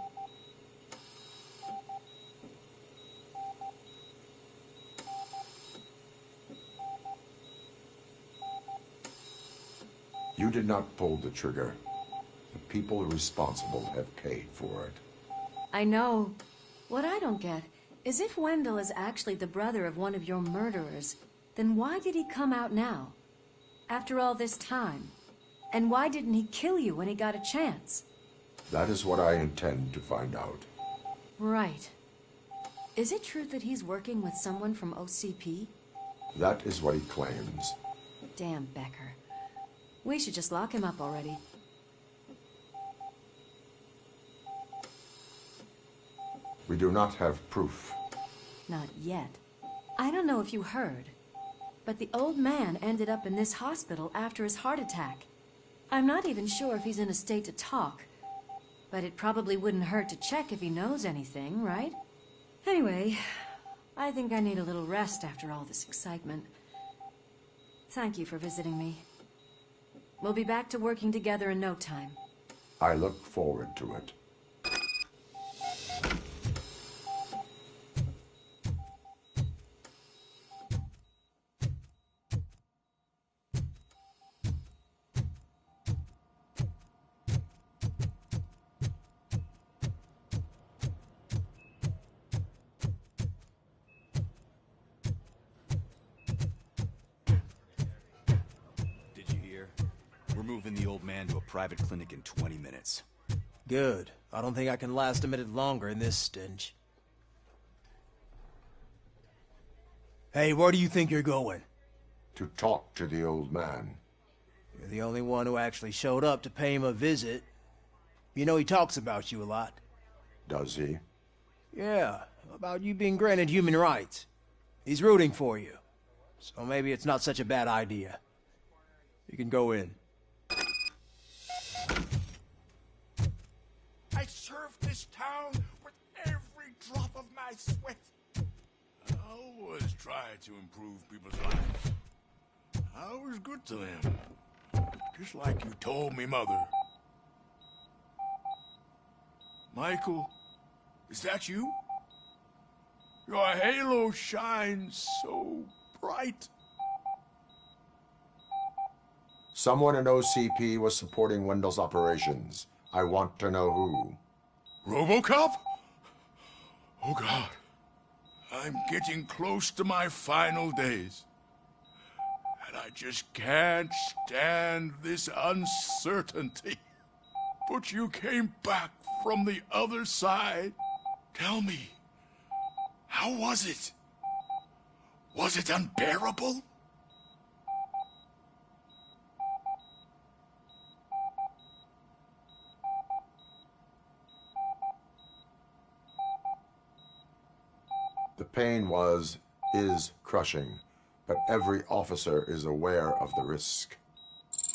You did not pull the trigger. The people responsible have paid for it. I know. What I don't get is if Wendell is actually the brother of one of your murderers, then why did he come out now? After all this time? And why didn't he kill you when he got a chance? That is what I intend to find out. Right. Is it true that he's working with someone from OCP? That is what he claims. Damn Becker. We should just lock him up already. We do not have proof. Not yet. I don't know if you heard, but the old man ended up in this hospital after his heart attack. I'm not even sure if he's in a state to talk, but it probably wouldn't hurt to check if he knows anything, right? Anyway, I think I need a little rest after all this excitement. Thank you for visiting me. We'll be back to working together in no time. I look forward to it. Moving the old man to a private clinic in 20 minutes. Good. I don't think I can last a minute longer in this stench. Hey, where do you think you're going? To talk to the old man. You're the only one who actually showed up to pay him a visit. You know he talks about you a lot. Does he? Yeah, about you being granted human rights. He's rooting for you. So maybe it's not such a bad idea. You can go in. I served this town with every drop of my sweat. I always try to improve people's lives. I was good to them. Just like you told me, Mother. Michael, is that you? Your halo shines so bright. Someone in OCP was supporting Wendell's operations. I want to know who. RoboCop? Oh, God. I'm getting close to my final days. And I just can't stand this uncertainty. But you came back from the other side. Tell me, how was it? Was it unbearable? The pain is crushing, but every officer is aware of the risk.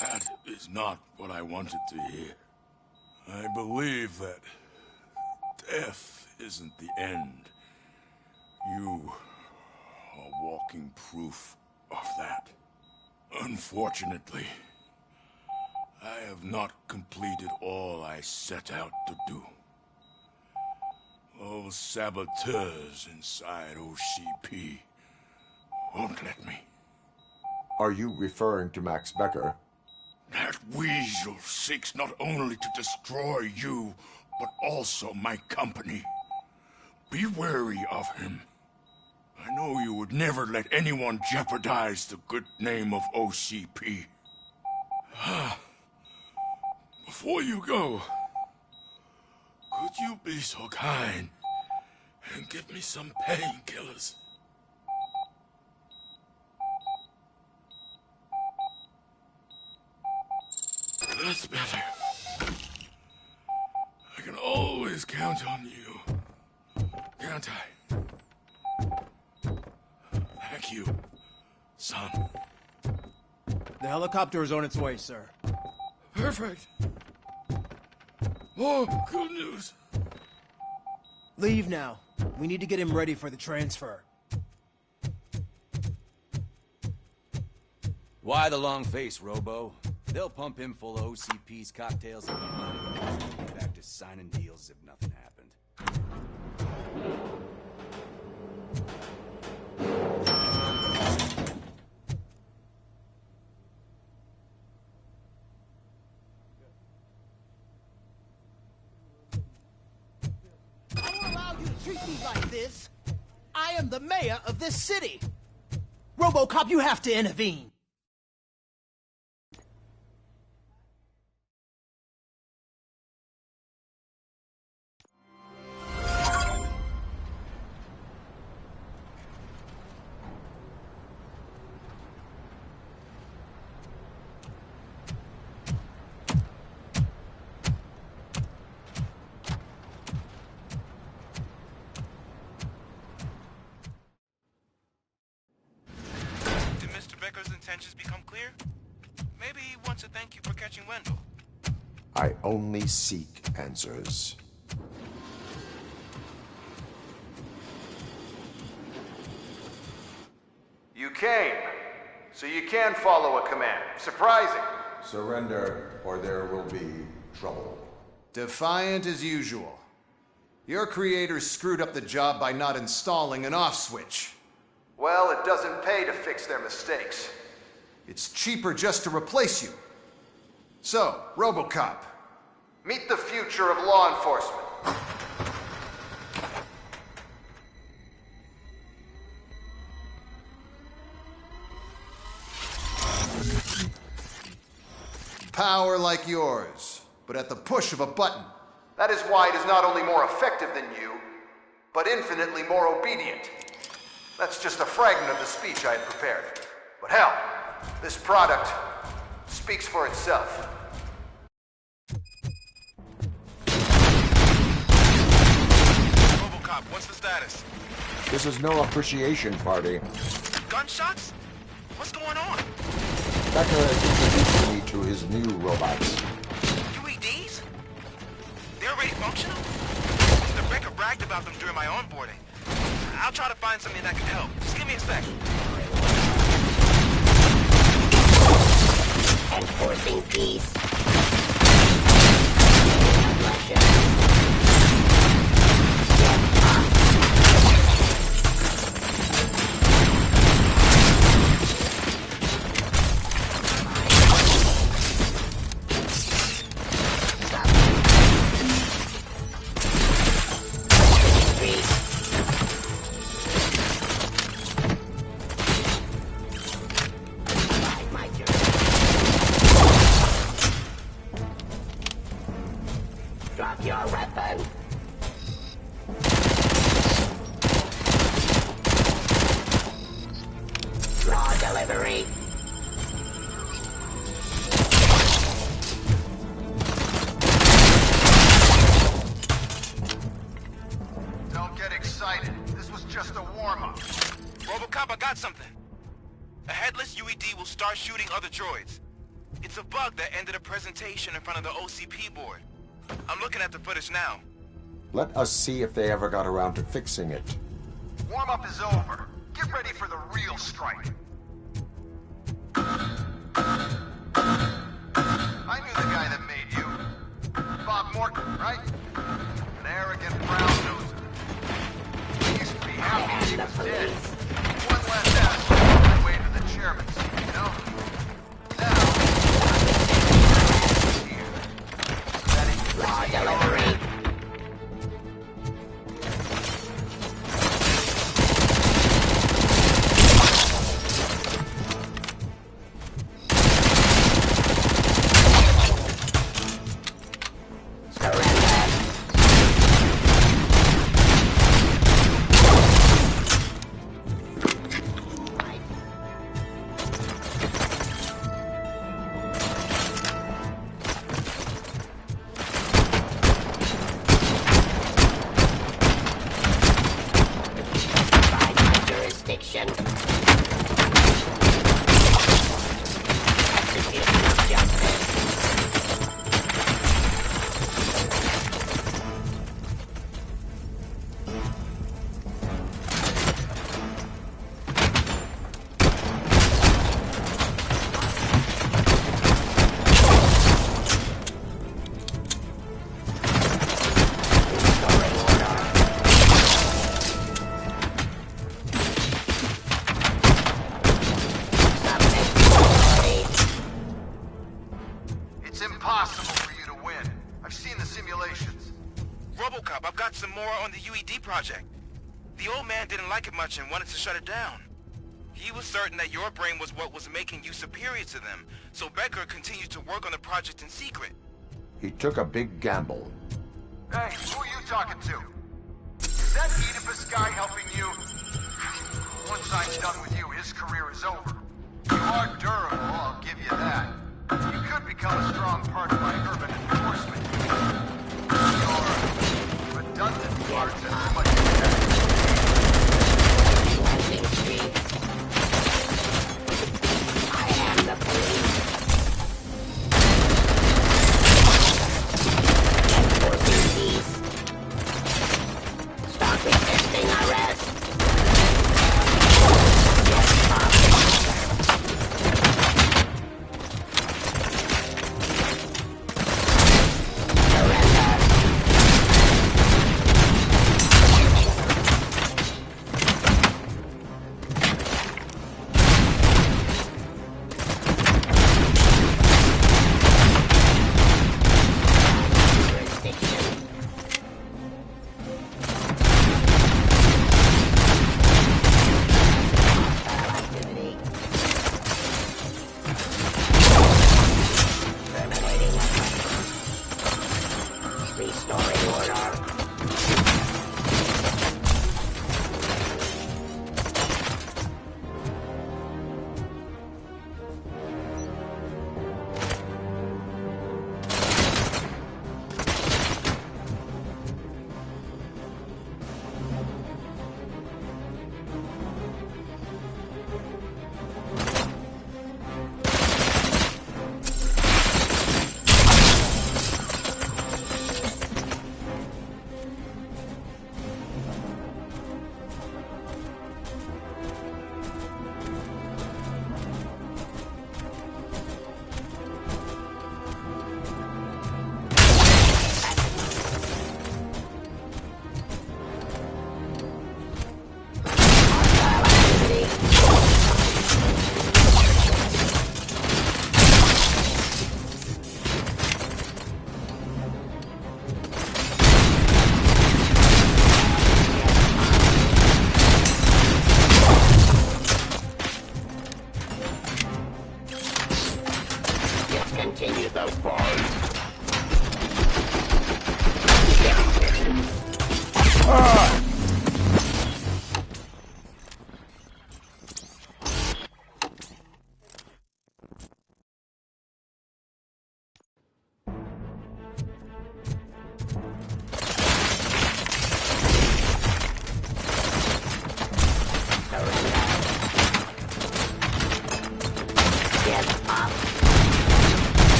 That is not what I wanted to hear. I believe that death isn't the end. You are walking proof of that. Unfortunately, I have not completed all I set out to do. Those saboteurs inside OCP won't let me. Are you referring to Max Becker? That weasel seeks not only to destroy you, but also my company. Be wary of him. I know you would never let anyone jeopardize the good name of OCP. Before you go, could you be so kind and give me some painkillers? That's better. I can always count on you, can't I? Thank you, son. The helicopter is on its way, sir. Perfect. Oh, good news. Leave now. We need to get him ready for the transfer. Why the long face, Robo? They'll pump him full of OCP's cocktails and get back to signing deals as if nothing happened. I don't allow you to treat me like this. I am the mayor of this city. RoboCop, you have to intervene. intentions become clear, maybe he wants to thank you for catching Wendell. I only seek answers. You came, so you can follow a command. Surprising. Surrender, or there will be trouble. Defiant as usual. Your creators screwed up the job by not installing an off switch. Well, it doesn't pay to fix their mistakes. It's cheaper just to replace you. So, RoboCop, meet the future of law enforcement. Power like yours, but at the push of a button. That is why it is not only more effective than you, but infinitely more obedient. That's just a fragment of the speech I had prepared. But hell, this product speaks for itself. RoboCop, what's the status? This is no appreciation party. Gunshots? What's going on? Becker has introduced me to his new robots. UEDs? They're already functional? The Becker bragged about them during my onboarding. I'll try to find something that can help. Just give me a sec. Enforcing peace. Drop your weapon. Raw delivery. Don't get excited. This was just a warm-up. RoboCop, I got something. A headless UED will start shooting other droids. It's a bug that ended a presentation in front of the OCP board. I'm looking at the footage now. Let us see if they ever got around to fixing it. Warm-up is over. Get ready for the real strike. I knew the guy that made you. Bob Morton, right? An arrogant brown-noser. He used to be happy he was dead. One last ass on my way to the chairman's seat, you know? Now, he's here. So that he can Raw delivery. RoboCop, I've got some more on the UED project. The old man didn't like it much and wanted to shut it down. He was certain that your brain was what was making you superior to them, so Becker continued to work on the project in secret. He took a big gamble. Hey, who are you talking to? Is that Oedipus guy helping you? Once I'm done with you, his career is over. You are durable, I'll give you that. You could become a strong part of my urban enforcement. Your redundant parts are too much to continue the force.